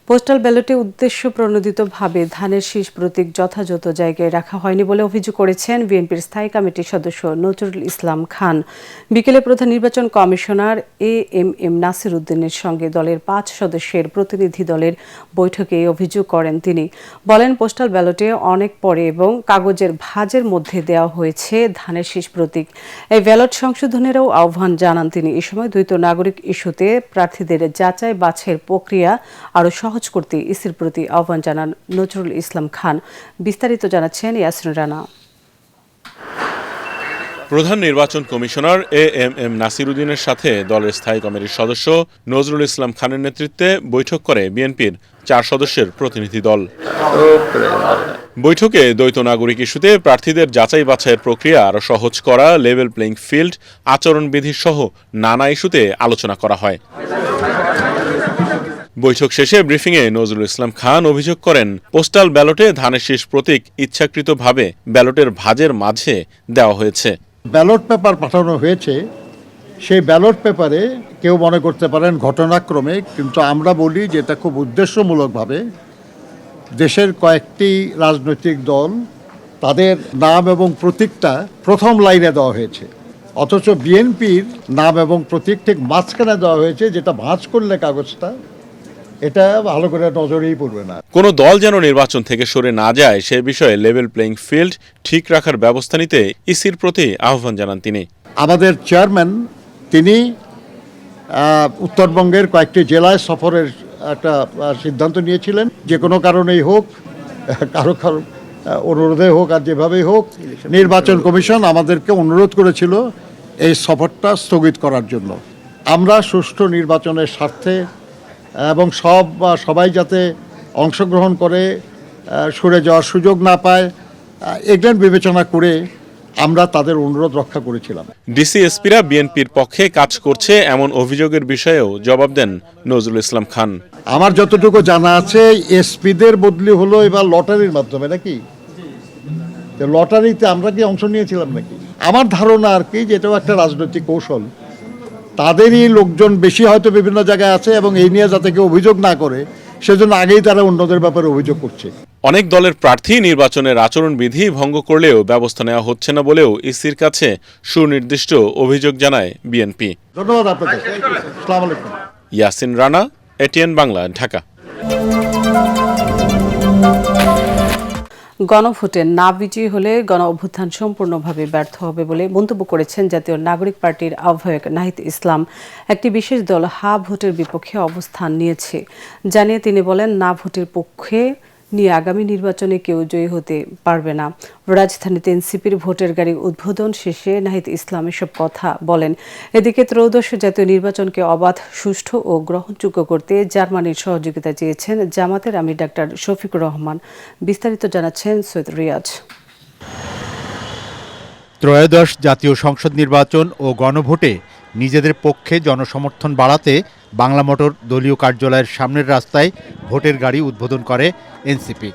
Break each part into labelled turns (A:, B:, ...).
A: Postal ব্যালটে উদ্দেশ্য প্রণোদিতভাবে ধানের শীষ প্রতীক যথাযথ জায়গায় রাখা হয়নি বলে অভিযোগ করেছেন বিএনপির স্থায়ী কমিটির সদস্য নজরুল ইসলাম খান। বিকেলে প্রধান নির্বাচন কমিশনার এএমএম নাসির উদ্দিনের সঙ্গে দলের ৫ সদস্যের প্রতিনিধি দলের বৈঠকে এই অভিযোগ করেন তিনি। বলেন, পোস্টাল ব্যালটে অনেক পরে এবং কাগজের ভাঁজের মধ্যে দেওয়া হয়েছে ধানের শীষ প্রতীক। এই ব্যালট সংশোধনেরও আহ্বান জানান তিনি। এ সময় দ্বৈত নাগরিক ইস্যুতে প্রার্থীদের যাচাই বাছাইয়ের প্রক্রিয়া আরও সহজ করতে ইসির প্রতি আহ্বান জানান নজরুল ইসলাম খান। বিস্তারিত জানাচ্ছেন ইয়াসিন রানা।
B: প্রধান নির্বাচন কমিশনার এএমএম নাসির উদ্দিনের সাথে দলের স্থায়ী কমিটির সদস্য নজরুল ইসলাম খানের নেতৃত্বে বৈঠক করে বিএনপির ৪ সদস্যের প্রতিনিধি দল। বৈঠকে দ্বৈত নাগরিক ইস্যুতে প্রার্থীদের যাচাই বাছাইয়ের প্রক্রিয়া আরও সহজ করা, লেভেল প্লেইং ফিল্ড, আচরণবিধি সহ নানা ইস্যুতে আলোচনা করা হয়। বৈঠক শেষে ব্রিফিংয়ে নজরুল ইসলাম খান অভিযোগ করেন, পোস্টাল ব্যালটে ধানের শীষ প্রতীক ইচ্ছাকৃতভাবে ব্যালটের ভাঁজের মাঝে দেওয়া হয়েছে।
C: ব্যালট পেপার পাঠানো হয়েছে, সেই ব্যালট পেপারে কেউ মনে করতে পারেন ঘটনাক্রমে, কিন্তু আমরা বলি যে এটা খুব উদ্দেশ্যমূলকভাবে দেশের কয়েকটি রাজনৈতিক দল তাদের নাম এবং প্রতীকটা প্রথম লাইনে দেওয়া হয়েছে, অথচ বিএনপির নাম এবং প্রতীক ঠিক মাঝখানে দেওয়া হয়েছে, যেটা ভাঁজ করলে কাগজটা এটা ভালো করে নজরেই পড়বে না।
B: কোনো দল যেন নির্বাচন থেকে সরে না যায় সে বিষয়ে লেভেল প্লেইং ফিল্ড ঠিক রাখার ব্যবস্থা নিতে ইসির প্রতি আহ্বান জানান তিনি।
C: আমাদের চেয়ারম্যান তিনি উত্তরবঙ্গের কয়েকটি জেলায় সফরের একটা সিদ্ধান্ত নিয়েছিলেন, যে কোনো কারণেই হোক, কারো অনুরোধে হোক আর যেভাবেই হোক, নির্বাচন কমিশন আমাদেরকে অনুরোধ করেছিল এই সফরটা স্থগিত করার জন্য। আমরা সুষ্ঠু নির্বাচনের স্বার্থে এবং সবাই যাতে অংশগ্রহণ করে সরে যাওয়ার সুযোগ না পায়, এগুলো বিবেচনা করে আমরা তাদের অনুরোধ রক্ষা করেছিলাম।
B: ডিসি-এসপিরা বিএনপির পক্ষে কাজ করছে এমন অভিযোগের বিষয়েও জবাব দেন নজরুল ইসলাম খান।
C: আমার যতটুকু জানা আছে, এসপিদের বদলি হলো এবার লটারির মাধ্যমে, নাকি লটারিতে আমরা কি অংশ নিয়েছিলাম নাকি? আমার ধারণা আর কি, যেটাও একটা রাজনৈতিক কৌশল, তাদেরই লোকজন বেশি হয়তো বিভিন্ন জায়গায় আছে এবং এই নিয়ে যাতে কেউ অভিযোগ না করে সেজন্য আগেই তারা অন্যদের ব্যাপারে অভিযোগ করছে।
B: অনেক দলের প্রার্থী নির্বাচনের আচরণবিধি ভঙ্গ করলেও ব্যবস্থা নেওয়া হচ্ছে না বলেও ইসির কাছে সুনির্দিষ্ট অভিযোগ জানায় বিএনপি।
C: ধন্যবাদ আপনাদের। আসসালামু আলাইকুম।
B: ইয়াসিন রানা, এটিএন বাংলা, ঢাকা।
A: গণভোটে না বিজয়ী হলে গণ অভ্যুত্থান সম্পূর্ণভাবে ব্যর্থ হবে বলে মন্তব্য করেছেন জাতীয় নাগরিক পার্টির আহ্বায়ক নাহিদ ইসলাম। একটি বিশেষ দল হা ভোটের বিপক্ষে অবস্থান নিয়েছে জানিয়ে তিনি বলেন, না ভোটের পক্ষে নিয়ে আগামী নির্বাচনে কেউ জয়ী হতে পারবে না। রাজধানীতে এনসিপির ভোটের গাড়ি উদ্বোধন শেষে নাহিদ ইসলাম এসব কথা বলেন। এদিকে ত্রয়োদশ জাতীয় নির্বাচনকে অবাধ, সুষ্ঠু ও গ্রহণযোগ্য করতে জার্মানির সহযোগিতা চেয়েছেন জামাতের আমির ডাক্তার শফিকুর রহমান। বিস্তারিত জানাচ্ছেন সৈয়দ রিয়াজ।
D: ত্রয়োদশ জাতীয় সংসদ নির্বাচন ও গণভোটে নিজেদের পক্ষে জনসমর্থন বাড়াতে বাংলা মোটর দলীয় কার্যালয়ের সামনের রাস্তায় ভোটের গাড়ি উদ্বোধন করে এনসিপি।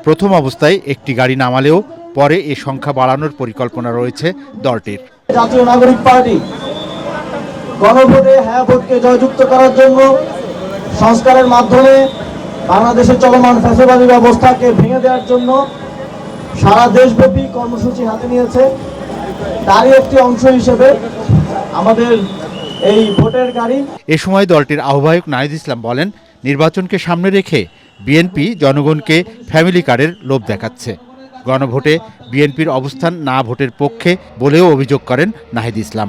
D: প্রথম অবস্থায় একটি গাড়ি নামালেও পরে এ সংখ্যা বাড়ানোর পরিকল্পনা রয়েছে দলটির।
E: জাতীয় নাগরিক পার্টি গণভোটে হ্যাঁ ভোটকে জয়যুক্ত করার জন্য সংস্কারের মাধ্যমে বাংলাদেশের চলমান ফ্যাসিবাদী ব্যবস্থাকে ভেঙে দেওয়ার জন্য সারা দেশব্যাপী কর্মসূচি হাতে নিয়েছে। তারই একটি অংশ হিসেবে আমাদের এই ভোটের গাড়ি। এ
D: সময় দলটির আহ্বায়ক নাহিদ ইসলাম বলেন, নির্বাচনকে সামনে রেখে বিএনপি জনগণকে ফ্যামিলি কার্ডের লোভ দেখাচ্ছে। গণভোটে বিএনপির অবস্থান না ভোটের পক্ষে বলেও অভিযোগ করেন নাহিদ ইসলাম।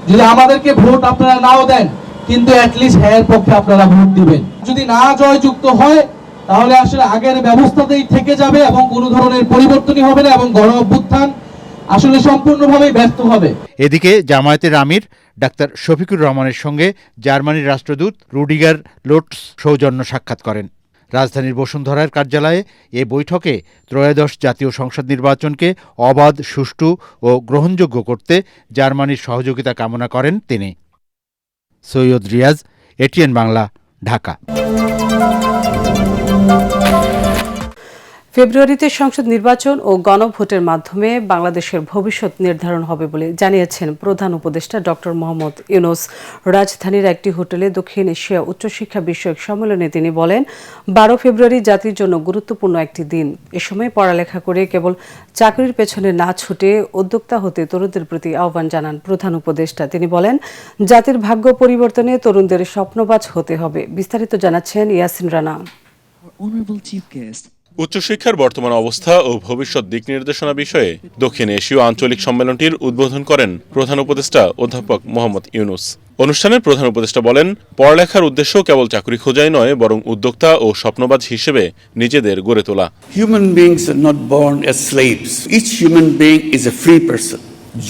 E: যদি আমাদেরকে ভোট আপনারা নাও দেন, কিন্তু অ্যাটলিস্ট হ্যাঁ পক্ষে আপনারা ভোট দিবেন। যদি না জয়যুক্ত হয় তাহলে আসলে আগের ব্যবস্থাতেই থেকে যাবে এবং কোনো ধরনের পরিবর্তনই হবে না এবং গণ অভ্যুত্থান আসলে সম্পূর্ণভাবে ব্যর্থ হবে।
D: এদিকে জামায়াতের আমির ডাক্তার শফিকুর রহমানের সঙ্গে জার্মানির রাষ্ট্রদূত রুডিগার লোটস সৌজন্য সাক্ষাৎ করেন। রাজধানীর বসুন্ধরার কার্যালয়ে এ বৈঠকে ত্রয়োদশ জাতীয় সংসদ নির্বাচনকে অবাধ, সুষ্ঠু ও গ্রহণযোগ্য করতে জার্মানির সহযোগিতা কামনা করেন তিনি। সৈয়দ রিয়াজ, এটিএন বাংলা, ঢাকা।
A: ফেব্রুয়ারিতে সংসদ নির্বাচন ও গণভোটের মাধ্যমে বাংলাদেশের ভবিষ্যৎ নির্ধারণ হবে বলে জানিয়েছেন প্রধান উপদেষ্টা ডক্টর মোহাম্মদ ইউনূস। রাজধানীর একটি হোটেলে দক্ষিণ এশিয়া উচ্চশিক্ষা বিষয়ক সম্মেলনে তিনি বলেন, 12 ফেব্রুয়ারি জাতির জন্য গুরুত্বপূর্ণ একটি দিন। এ সময় পড়ালেখা করে কেবল চাকরির পেছনে না ছুটে উদ্যোক্তা হতে তরুণদের প্রতি আহ্বান জানান প্রধান উপদেষ্টা। তিনি বলেন, জাতির ভাগ্য পরিবর্তনে তরুণদের স্বপ্নবাজ হতে হবে। বিস্তারিত জানাচ্ছেন ইয়াসিন রানা।
B: উচ্চশিক্ষার বর্তমান অবস্থা ও ভবিষ্যৎ দিক নির্দেশনা বিষয়ে দক্ষিণ এশীয় আঞ্চলিক সম্মেলনটির উদ্বোধন করেন প্রধান উপদেষ্টা অধ্যাপক মোহাম্মদ ইউনূস। অনুষ্ঠানে প্রধান উপদেষ্টা বলেন, পড়ালেখার উদ্দেশ্য কেবল চাকরি খোঁজাই নয়, বরং উদ্যোক্তা ও স্বপ্নবাজ হিসেবে নিজেদের গড়ে তোলা।
F: Human beings are not born as slaves. Each human being is a free person.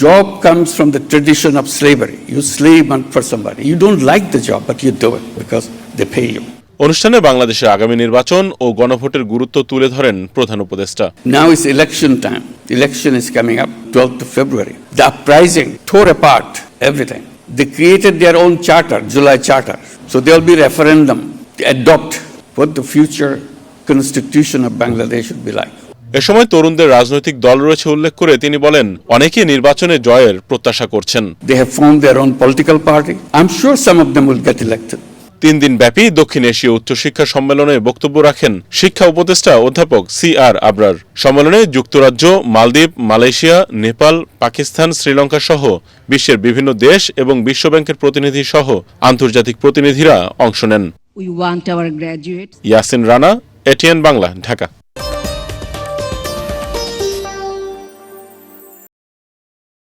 F: Job comes from the tradition of slavery. You slave for somebody. You don't like the job, but you do it because they pay you.
B: অনুষ্ঠানে বাংলাদেশের আগামী নির্বাচন ও গণভোটের গুরুত্ব তুলে ধরেন প্রধান উপদেষ্টা।
F: Now is election time. Election is coming up 12th of February. The uprising tore apart everything. They created their own charter, July Charter. So there will be referendum to adopt what the future constitution of Bangladesh should be like.
B: এ সময় তরুণদের রাজনৈতিক দল রয়েছে উল্লেখ করে তিনি বলেন, অনেকে নির্বাচনে জয়ের প্রত্যাশা করছেন।
F: They have formed their own political party. I'm sure some of them will get elected.
B: 3 দিন ব্যাপী দক্ষিণ এশীয় উচ্চশিক্ষা সম্মেলনে বক্তব্য রাখেন শিক্ষা উপদেষ্টা অধ্যাপক CR আবরার। সম্মেলনে যুক্তরাজ্য, মালদ্বীপ, মালয়েশিয়া, নেপাল, পাকিস্তান, শ্রীলঙ্কা সহ বিশ্বের বিভিন্ন দেশ এবং বিশ্বব্যাংকের প্রতিনিধি সহ আন্তর্জাতিক প্রতিনিধিরা অংশ নেন।
G: We want our graduates.
B: Yasin Rana, ATN Bangla, Dhaka.